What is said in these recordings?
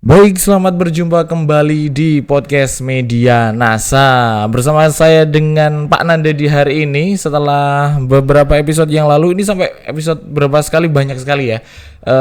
Baik, selamat berjumpa kembali di podcast Media NASA. Bersama saya dengan Pak Nanda di hari ini. Setelah beberapa episode yang lalu, ini sampai episode berapa sekali, banyak sekali ya.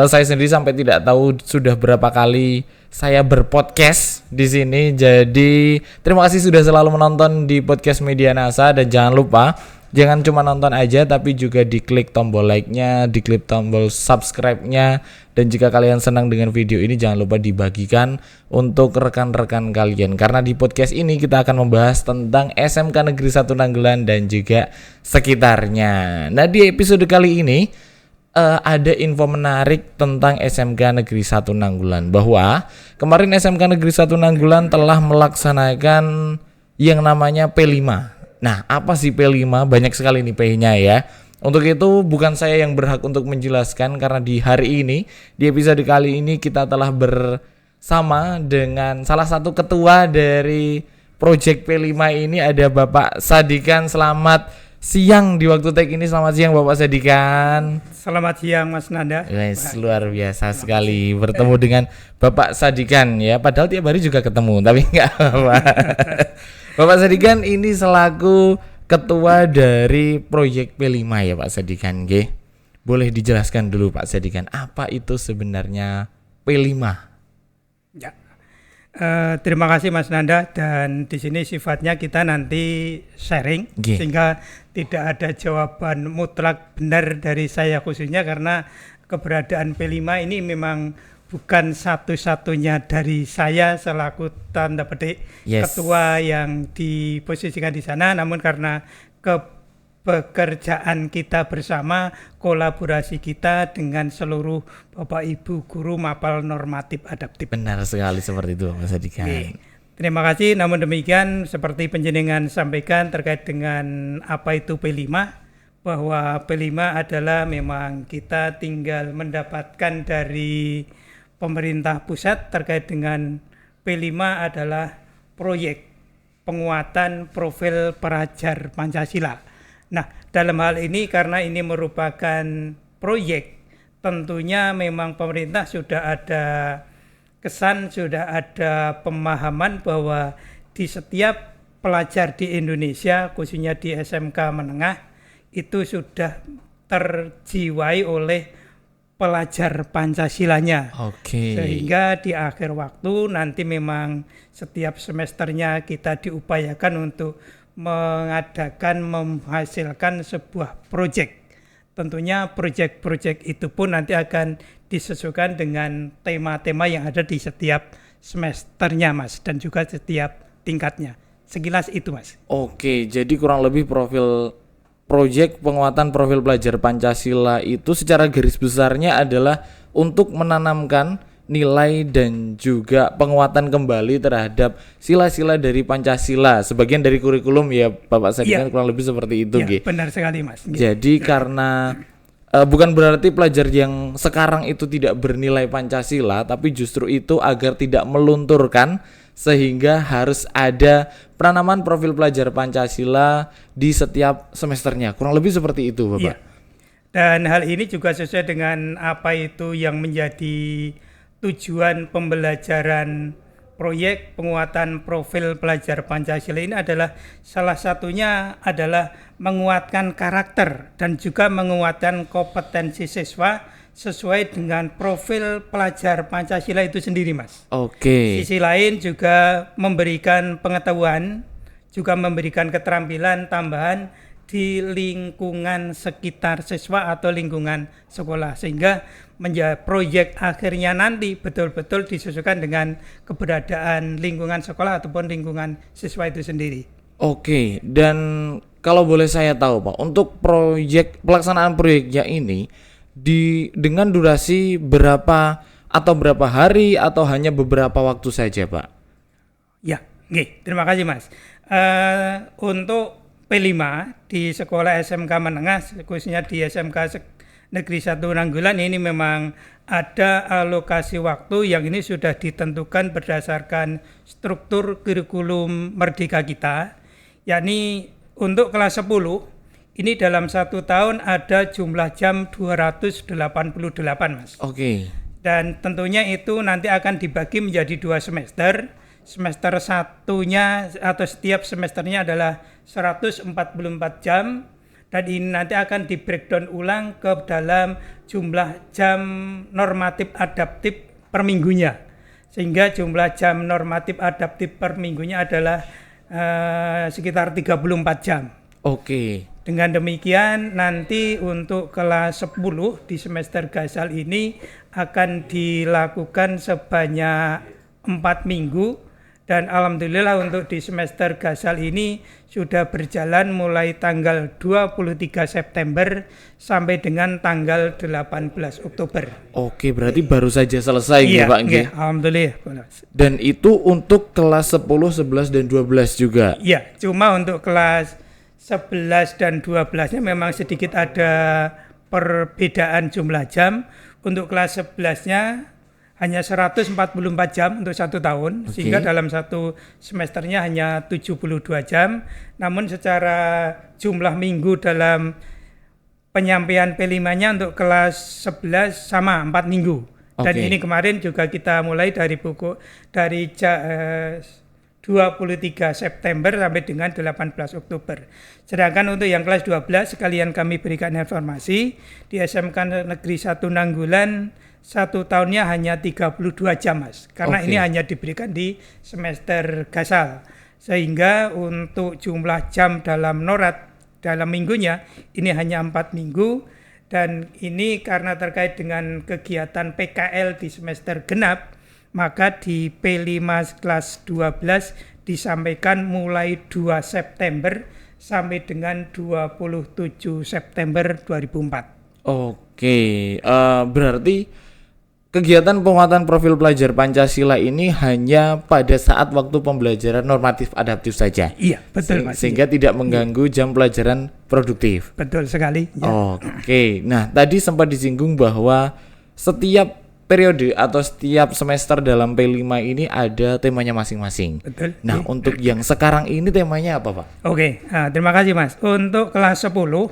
Saya sendiri sampai tidak tahu sudah berapa kali saya berpodcast di sini. Jadi terima kasih sudah selalu menonton di podcast Media NASA. Dan jangan lupa, jangan cuma nonton aja, tapi juga diklik tombol like-nya, diklik tombol subscribe-nya. Dan jika kalian senang dengan video ini, jangan lupa dibagikan untuk rekan-rekan kalian. Karena di podcast ini kita akan membahas tentang SMK Negeri 1 Nanggelan dan juga sekitarnya. Nah, di episode kali ini ada info menarik tentang SMK Negeri 1 Nanggelan. Bahwa kemarin SMK Negeri 1 Nanggelan telah melaksanakan yang namanya P5. Nah, apa sih P5? Banyak sekali nih P-nya ya. Untuk itu bukan saya yang berhak untuk menjelaskan, karena di hari ini, di episode kali ini kita telah bersama dengan salah satu ketua dari Project P5 ini, ada Bapak Sadikan. Selamat siang di waktu tag ini. Selamat siang Bapak Sadikan. Selamat siang Mas Nanda. Yes, luar biasa sekali bertemu dengan Bapak Sadikan ya. Padahal tiap hari juga ketemu, tapi enggak apa. Bapak Sadikan ini selaku ketua dari Proyek P5 ya Pak Sadikan. Boleh dijelaskan dulu Pak Sadikan, apa itu sebenarnya P5? Ya. Terima kasih Mas Nanda, dan di sini sifatnya kita nanti sharing sehingga tidak ada jawaban mutlak benar dari saya khususnya, karena keberadaan P5 ini memang bukan satu-satunya dari saya selaku tanda petik ketua yang diposisikan di sana, namun karena pekerjaan kita bersama, kolaborasi kita dengan seluruh Bapak Ibu guru mapel normatif adaptif. Benar sekali seperti itu Mas Sadikan. Terima kasih. Namun demikian, seperti penjenengan sampaikan terkait dengan apa itu P5, bahwa P5 adalah memang kita tinggal mendapatkan dari pemerintah pusat terkait dengan P5 adalah proyek penguatan profil pelajar Pancasila. Nah, dalam hal ini karena ini merupakan proyek, tentunya memang pemerintah sudah ada kesan, sudah ada pemahaman bahwa di setiap pelajar di Indonesia, khususnya di SMK menengah, itu sudah terjiwai oleh pelajar Pancasilanya. Sehingga di akhir waktu nanti memang setiap semesternya kita diupayakan untuk menghasilkan sebuah proyek. Tentunya proyek-proyek itu pun nanti akan disesuaikan dengan tema-tema yang ada di setiap semesternya Mas, dan juga setiap tingkatnya. Sekilas itu Mas. Jadi kurang lebih profil proyek penguatan profil pelajar Pancasila itu secara garis besarnya adalah untuk menanamkan nilai dan juga penguatan kembali terhadap sila-sila dari Pancasila, sebagian dari kurikulum ya Bapak Sadikan. Kurang lebih seperti itu. Benar sekali Mas. Jadi karena bukan berarti pelajar yang sekarang itu tidak bernilai Pancasila, tapi justru itu agar tidak melunturkan, sehingga harus ada penanaman profil pelajar Pancasila di setiap semesternya. Kurang lebih seperti itu Bapak. Dan hal ini juga sesuai dengan apa itu yang menjadi tujuan pembelajaran proyek penguatan profil pelajar Pancasila ini adalah salah satunya adalah menguatkan karakter dan juga menguatkan kompetensi siswa sesuai dengan profil pelajar Pancasila itu sendiri Mas. Sisi lain juga memberikan pengetahuan, juga memberikan keterampilan tambahan di lingkungan sekitar siswa atau lingkungan sekolah, sehingga menjadi proyek akhirnya nanti betul-betul disesuaikan dengan keberadaan lingkungan sekolah ataupun lingkungan siswa itu sendiri. Dan kalau boleh saya tahu Pak, untuk pelaksanaan proyeknya ini dengan durasi berapa, atau berapa hari, atau hanya beberapa waktu saja Pak? Terima kasih Mas. Untuk P5 di sekolah SMK menengah, khususnya di SMK Negeri 1 Nanggelan ini memang ada alokasi waktu yang ini sudah ditentukan berdasarkan struktur kurikulum Merdeka kita, yakni untuk kelas 10 ini dalam 1 tahun ada jumlah jam 288 Mas. Dan tentunya itu nanti akan dibagi menjadi 2 semester. Semester satunya atau setiap semesternya adalah 144 jam, dan ini nanti akan di breakdown ulang ke dalam jumlah jam normatif adaptif per minggunya. Sehingga jumlah jam normatif adaptif per minggunya adalah sekitar 34 jam. Oke. Dengan demikian nanti untuk kelas 10 di semester Gasal ini akan dilakukan sebanyak 4 minggu. Dan alhamdulillah untuk di semester Gasal ini sudah berjalan mulai tanggal 23 September sampai dengan tanggal 18 Oktober. Oke, berarti baru saja selesai Iya, Pak nggih. alhamdulillah. Dan itu untuk kelas 10, 11 dan 12 juga. Iya, cuma untuk kelas 11 dan 12-nya memang sedikit ada perbedaan jumlah jam. Untuk kelas 11-nya hanya 144 jam untuk 1 tahun, sehingga dalam satu semesternya hanya 72 jam. Namun secara jumlah minggu dalam penyampaian P5-nya untuk kelas 11 sama 4 minggu. Dan ini kemarin juga kita mulai dari 23 September sampai dengan 18 Oktober. Sedangkan untuk yang kelas 12 sekalian kami berikan informasi, di SMK Negeri 1 Nanggulan 1 tahunnya hanya 32 jam Mas. Karena ini hanya diberikan di semester Gasal. Sehingga untuk jumlah jam dalam norat dalam minggunya ini hanya 4 minggu, dan ini karena terkait dengan kegiatan PKL di semester genap, maka di P5 kelas 12 disampaikan mulai 2 September sampai dengan 27 September 2004. Oke, berarti kegiatan penguatan profil pelajar Pancasila ini hanya pada saat waktu pembelajaran normatif adaptif saja. Iya, betul Mas. Sehingga tidak mengganggu jam pelajaran produktif. Betul sekali. Ya. Oke, nah tadi sempat disinggung bahwa setiap periode atau setiap semester dalam P5 ini ada temanya masing-masing. Betul. Nah, untuk yang sekarang ini temanya apa, Pak? Oke, terima kasih Mas. Untuk kelas 10,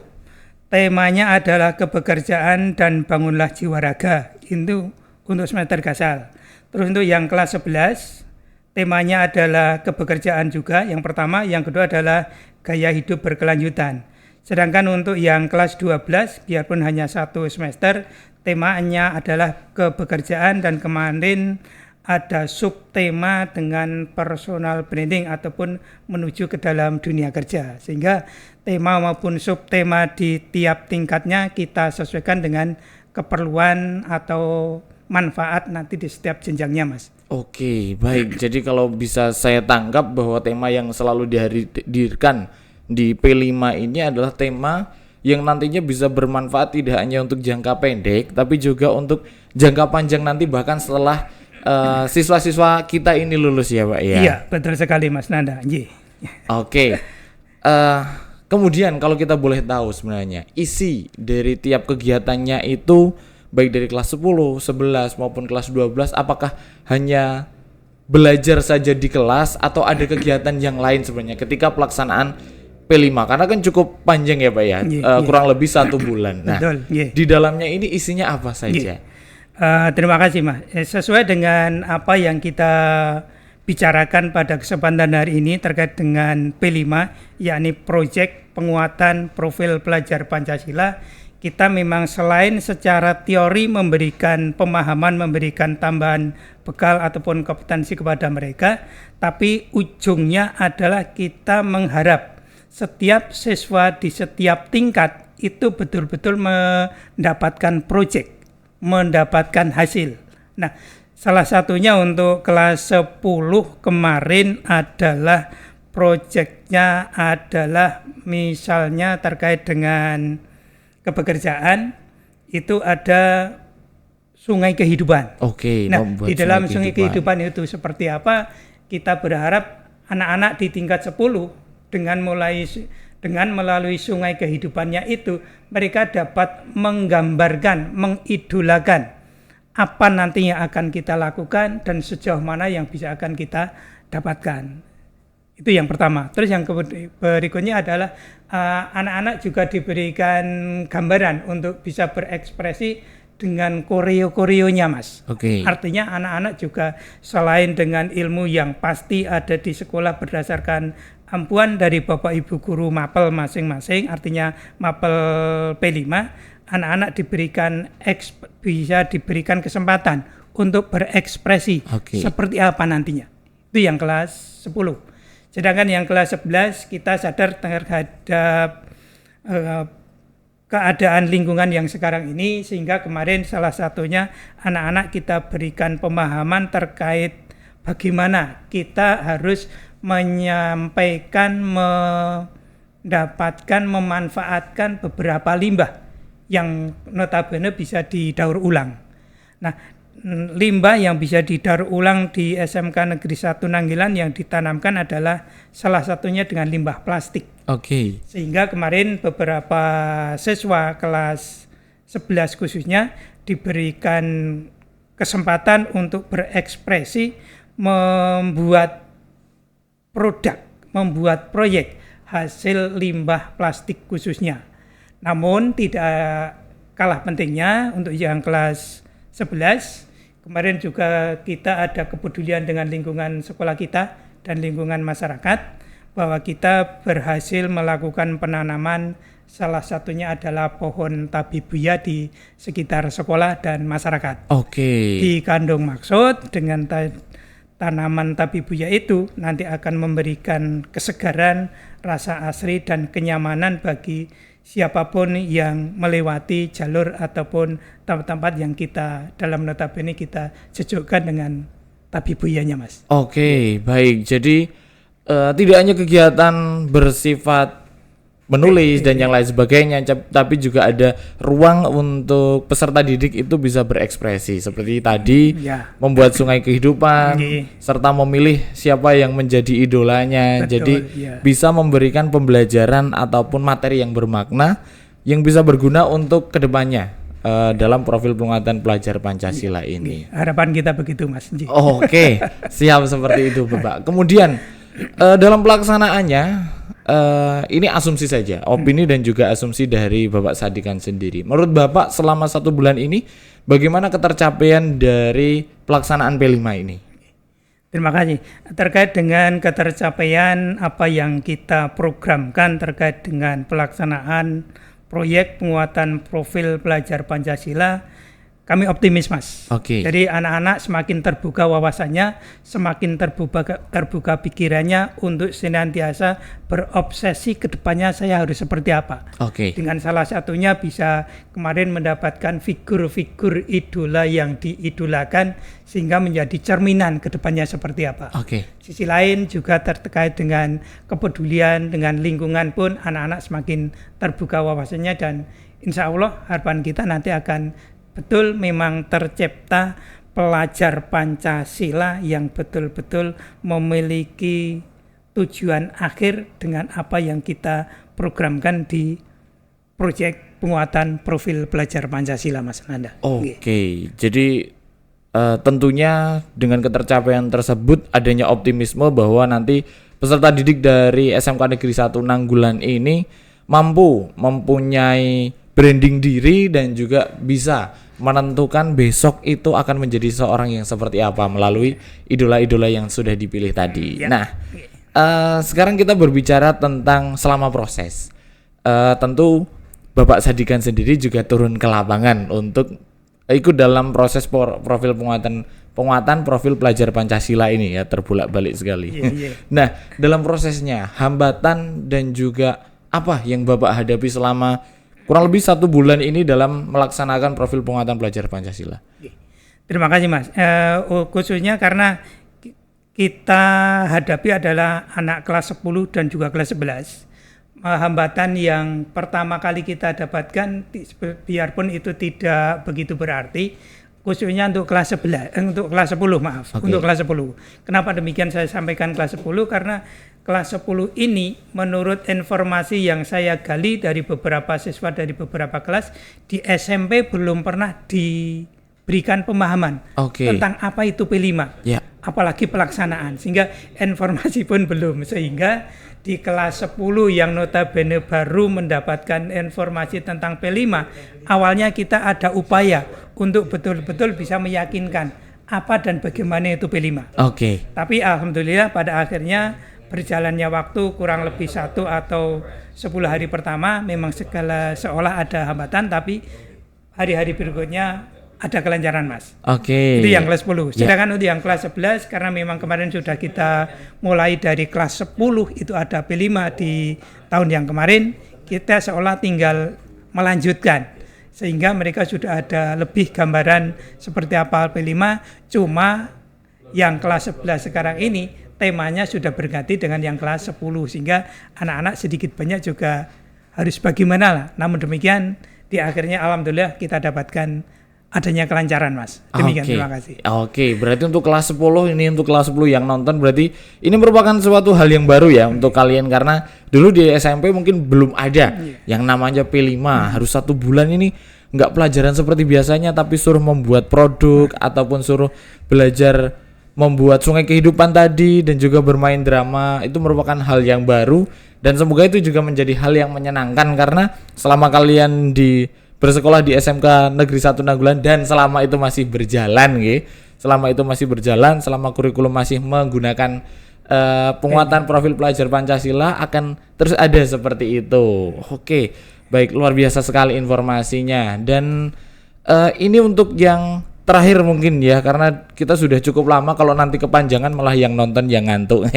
temanya adalah kepekerjaan dan bangunlah jiwa raga. Itu untuk semester Gasal. Terus untuk yang kelas 11, temanya adalah kepekerjaan juga. Yang pertama, yang kedua adalah gaya hidup berkelanjutan. Sedangkan untuk yang kelas 12, biarpun hanya 1 semester, temanya adalah kepekerjaan, dan kemarin ada subtema dengan personal branding ataupun menuju ke dalam dunia kerja. Sehingga tema maupun subtema di tiap tingkatnya kita sesuaikan dengan keperluan atau manfaat nanti di setiap jenjangnya Mas. Oke, baik. Jadi kalau bisa saya tangkap bahwa tema yang selalu dihadirkan di P5 ini adalah tema yang nantinya bisa bermanfaat tidak hanya untuk jangka pendek, tapi juga untuk jangka panjang nanti, bahkan setelah siswa-siswa kita ini lulus ya Pak ya? Iya, betul sekali Mas Nanda. Oke. Kemudian kalau kita boleh tahu sebenarnya isi dari tiap kegiatannya itu baik dari kelas 10, 11 maupun kelas 12, apakah hanya belajar saja di kelas atau ada kegiatan yang lain sebenarnya ketika pelaksanaan P5? Karena kan cukup panjang ya Pak ya, kurang lebih 1 bulan. Nah, di dalamnya ini isinya apa saja? Terima kasih Mas. Sesuai dengan apa yang kita bicarakan pada kesempatan hari ini terkait dengan P5, yakni proyek penguatan profil pelajar Pancasila, kita memang selain secara teori memberikan pemahaman, memberikan tambahan bekal ataupun kompetensi kepada mereka, tapi ujungnya adalah kita mengharap setiap siswa di setiap tingkat itu betul-betul mendapatkan proyek, mendapatkan hasil. Nah, salah satunya untuk kelas 10 kemarin adalah proyeknya adalah misalnya terkait dengan kepekerjaan, itu ada sungai kehidupan. Oke. Nah, di dalam sungai kehidupan itu seperti apa? Kita berharap anak-anak di tingkat 10 dengan melalui sungai kehidupannya itu, mereka dapat menggambarkan, mengidolakan apa nantinya akan kita lakukan dan sejauh mana yang bisa akan kita dapatkan. Itu yang pertama. Terus yang berikutnya adalah anak-anak juga diberikan gambaran untuk bisa berekspresi dengan koreo-koreonya, Mas. Oke. Artinya anak-anak juga selain dengan ilmu yang pasti ada di sekolah berdasarkan ampuan dari Bapak Ibu guru mapel masing-masing, artinya mapel P5, anak-anak bisa diberikan kesempatan untuk berekspresi seperti apa nantinya. Itu yang kelas 10. Sedangkan yang kelas 11 kita sadar terhadap keadaan lingkungan yang sekarang ini, sehingga kemarin salah satunya anak-anak kita berikan pemahaman terkait bagaimana kita harus menyampaikan, mendapatkan, memanfaatkan beberapa limbah yang notabene bisa didaur ulang. Nah, limbah yang bisa didaur ulang di SMK Negeri 1 Nanggilan yang ditanamkan adalah salah satunya dengan limbah plastik. Oke. Sehingga kemarin beberapa siswa kelas 11 khususnya diberikan kesempatan untuk berekspresi, membuat produk, membuat proyek hasil limbah plastik khususnya. Namun tidak kalah pentingnya untuk yang kelas 11, kemarin juga kita ada kepedulian dengan lingkungan sekolah kita dan lingkungan masyarakat, bahwa kita berhasil melakukan penanaman, salah satunya adalah pohon tabibuya di sekitar sekolah dan masyarakat. Oke. Dikandung maksud dengan tanaman tabibuya itu nanti akan memberikan kesegaran, rasa asri dan kenyamanan bagi siapapun yang melewati jalur ataupun tempat-tempat yang kita dalam notabene kita sejukkan dengan tabibuyanya, Mas. Oke, baik. Jadi tidak hanya kegiatan bersifat menulis dan yang lain sebagainya, tapi juga ada ruang untuk peserta didik itu bisa berekspresi seperti tadi, membuat sungai kehidupan, serta memilih siapa yang menjadi idolanya. Betul, jadi bisa memberikan pembelajaran ataupun materi yang bermakna yang bisa berguna untuk kedepannya dalam profil penguatan pelajar Pancasila ini. Harapan kita begitu, Mas. Oke, siap seperti itu, Bapak. Kemudian dalam pelaksanaannya, ini asumsi saja, opini dan juga asumsi dari Bapak Sadikan sendiri. Menurut Bapak selama 1 bulan ini, bagaimana ketercapaian dari pelaksanaan P5 ini? Terima kasih. Terkait dengan ketercapaian apa yang kita programkan terkait dengan pelaksanaan proyek penguatan profil pelajar Pancasila, kami optimis, Mas. Oke. Jadi anak-anak semakin terbuka wawasannya, semakin terbuka pikirannya untuk senantiasa berobsesi ke depannya saya harus seperti apa. Oke. Dengan salah satunya bisa kemarin mendapatkan figur-figur idola yang diidolakan sehingga menjadi cerminan ke depannya seperti apa. Oke. Sisi lain juga terkait dengan kepedulian dengan lingkungan pun anak-anak semakin terbuka wawasannya, dan insya Allah harapan kita nanti akan betul memang tercipta pelajar Pancasila yang betul-betul memiliki tujuan akhir dengan apa yang kita programkan di proyek penguatan profil pelajar Pancasila, Mas Nanda. Oke. Jadi tentunya dengan ketercapaian tersebut adanya optimisme bahwa nanti peserta didik dari SMK Negeri 1 Nanggulan ini mampu mempunyai branding diri dan juga bisa menentukan besok itu akan menjadi seorang yang seperti apa melalui idola-idola yang sudah dipilih tadi. Nah, sekarang kita berbicara tentang selama proses. Tentu Bapak Sadikan sendiri juga turun ke lapangan untuk ikut dalam proses profil penguatan profil pelajar Pancasila ini ya, terbolak-balik sekali. Nah, dalam prosesnya hambatan dan juga apa yang Bapak hadapi selama kurang lebih 1 bulan ini dalam melaksanakan profil penguatan pelajar Pancasila? Terima kasih, Mas. Khususnya karena kita hadapi adalah anak kelas 10 dan juga kelas 11. Hambatan yang pertama kali kita dapatkan, biarpun itu tidak begitu berarti, khususnya untuk kelas 11, untuk kelas 10, maaf. Okay. Untuk kelas 10. Kenapa demikian saya sampaikan kelas 10? Karena kelas 10 ini menurut informasi yang saya gali dari beberapa siswa dari beberapa kelas di SMP belum pernah diberikan pemahaman tentang apa itu P5. apalagi pelaksanaan, sehingga informasi pun belum, sehingga di kelas 10 yang notabene baru mendapatkan informasi tentang P5, awalnya kita ada upaya untuk betul-betul bisa meyakinkan apa dan bagaimana itu P5. Oke. Tapi alhamdulillah pada akhirnya berjalannya waktu kurang lebih 1 atau 10 hari pertama memang segala seolah ada hambatan, tapi hari-hari berikutnya ada kelancaran, Mas. Oke. Itu yang kelas 10. Sedangkan untuk yang kelas 11 karena memang kemarin sudah kita mulai dari kelas 10 itu ada P5 di tahun yang kemarin, kita seolah tinggal melanjutkan. Sehingga mereka sudah ada lebih gambaran seperti apa P5, cuma yang kelas 11 sekarang ini temanya sudah berganti dengan yang kelas 10, sehingga anak-anak sedikit banyak juga harus bagaimana lah. Namun demikian di akhirnya alhamdulillah kita dapatkan adanya kelancaran, Mas. Demikian, terima kasih. Oke, berarti untuk kelas 10 ini, untuk kelas 10 yang nonton berarti ini merupakan suatu hal yang baru ya untuk kalian, karena dulu di SMP mungkin belum ada yang namanya P5. Harus 1 bulan ini nggak pelajaran seperti biasanya, tapi suruh membuat produk ataupun suruh belajar membuat sungai kehidupan tadi dan juga bermain drama. Itu merupakan hal yang baru dan semoga itu juga menjadi hal yang menyenangkan, karena selama kalian bersekolah di SMK Negeri 1 Nanggulan dan selama itu masih berjalan selama kurikulum masih menggunakan penguatan profil pelajar Pancasila, akan terus ada seperti itu. Oke, baik, luar biasa sekali informasinya. Dan ini untuk yang terakhir mungkin ya, karena kita sudah cukup lama, kalau nanti kepanjangan malah yang nonton yang ngantuk.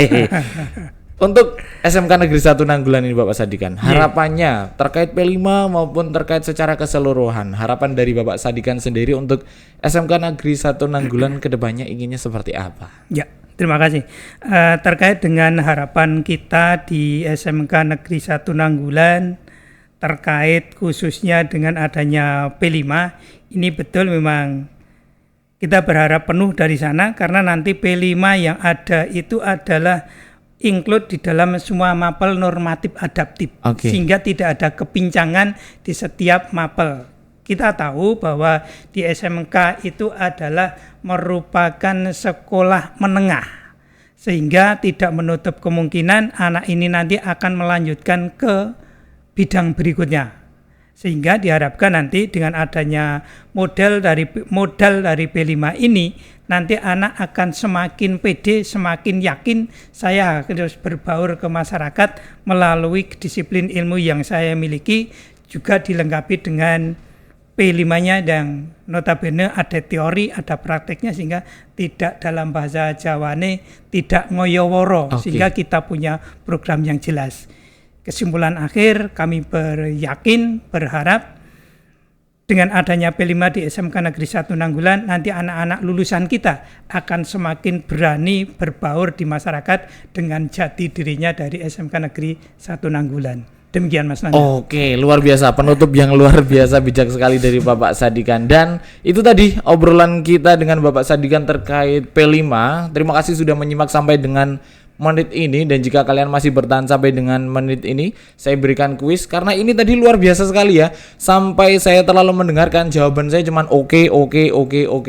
Untuk SMK Negeri 1 Nanggulan ini Bapak Sadikan, harapannya terkait P5 maupun terkait secara keseluruhan, harapan dari Bapak Sadikan sendiri untuk SMK Negeri 1 Nanggulan kedepannya inginnya seperti apa? Ya, terima kasih. Terkait dengan harapan kita di SMK Negeri 1 Nanggulan, terkait khususnya dengan adanya P5, ini betul memang kita berharap penuh dari sana, karena nanti P5 yang ada itu adalah include di dalam semua mapel normatif adaptif, sehingga tidak ada kepincangan di setiap mapel. Kita tahu bahwa di SMK itu adalah merupakan sekolah menengah, sehingga tidak menutup kemungkinan anak ini nanti akan melanjutkan ke bidang berikutnya. Sehingga diharapkan nanti dengan adanya modal dari P5 ini, nanti anak akan semakin pede, semakin yakin saya harus berbaur ke masyarakat melalui disiplin ilmu yang saya miliki, juga dilengkapi dengan P5-nya yang notabene ada teori, ada prakteknya, sehingga tidak, dalam bahasa Jawane, tidak ngoyoworo, sehingga kita punya program yang jelas. Kesimpulan akhir, kami berharap dengan adanya P5 di SMK Negeri 1 Nanggulan, nanti anak-anak lulusan kita akan semakin berani berbaur di masyarakat dengan jati dirinya dari SMK Negeri 1 Nanggulan. Demikian Mas Nanda. Oke, luar biasa, penutup yang luar biasa bijak sekali dari Bapak Sadikan. Dan itu tadi obrolan kita dengan Bapak Sadikan terkait P5. Terima kasih sudah menyimak sampai dengan menit ini, dan jika kalian masih bertahan sampai dengan menit ini, saya berikan kuis karena ini tadi luar biasa sekali ya. Sampai saya terlalu mendengarkan, jawaban saya cuman oke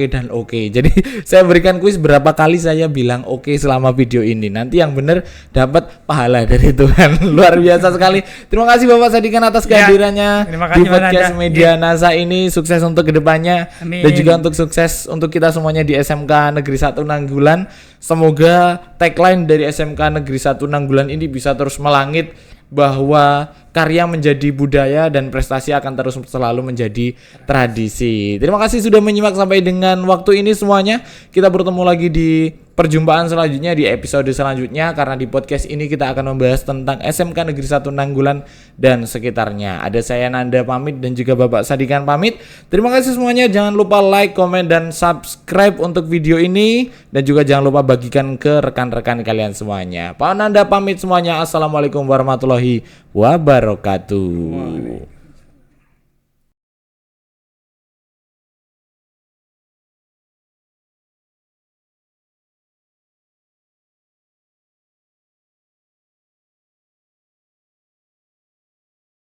dan oke. Jadi saya berikan kuis berapa kali saya bilang oke selama video ini. Nanti yang benar dapat pahala dari Tuhan. Luar biasa sekali. Terima kasih Bapak Sadikan atas kehadirannya di podcast Media NASA ini. Sukses untuk kedepannya. Amin. Dan juga untuk sukses untuk kita semuanya di SMK Negeri 1 Nanggulan. Semoga tagline dari SMK Negeri 1 Nanggulan ini bisa terus melangit, bahwa karya menjadi budaya dan prestasi akan terus selalu menjadi tradisi. Terima kasih sudah menyimak sampai dengan waktu ini semuanya. Kita bertemu lagi di perjumpaan selanjutnya, di episode selanjutnya, karena di podcast ini kita akan membahas tentang SMK Negeri 1 Nanggulan dan sekitarnya. Ada saya Nanda pamit dan juga Bapak Sadikan pamit. Terima kasih semuanya. Jangan lupa like, komen, dan subscribe untuk video ini, dan juga jangan lupa bagikan ke rekan-rekan kalian semuanya. Pak Nanda pamit semuanya. Assalamualaikum warahmatullahi wabarakatuh.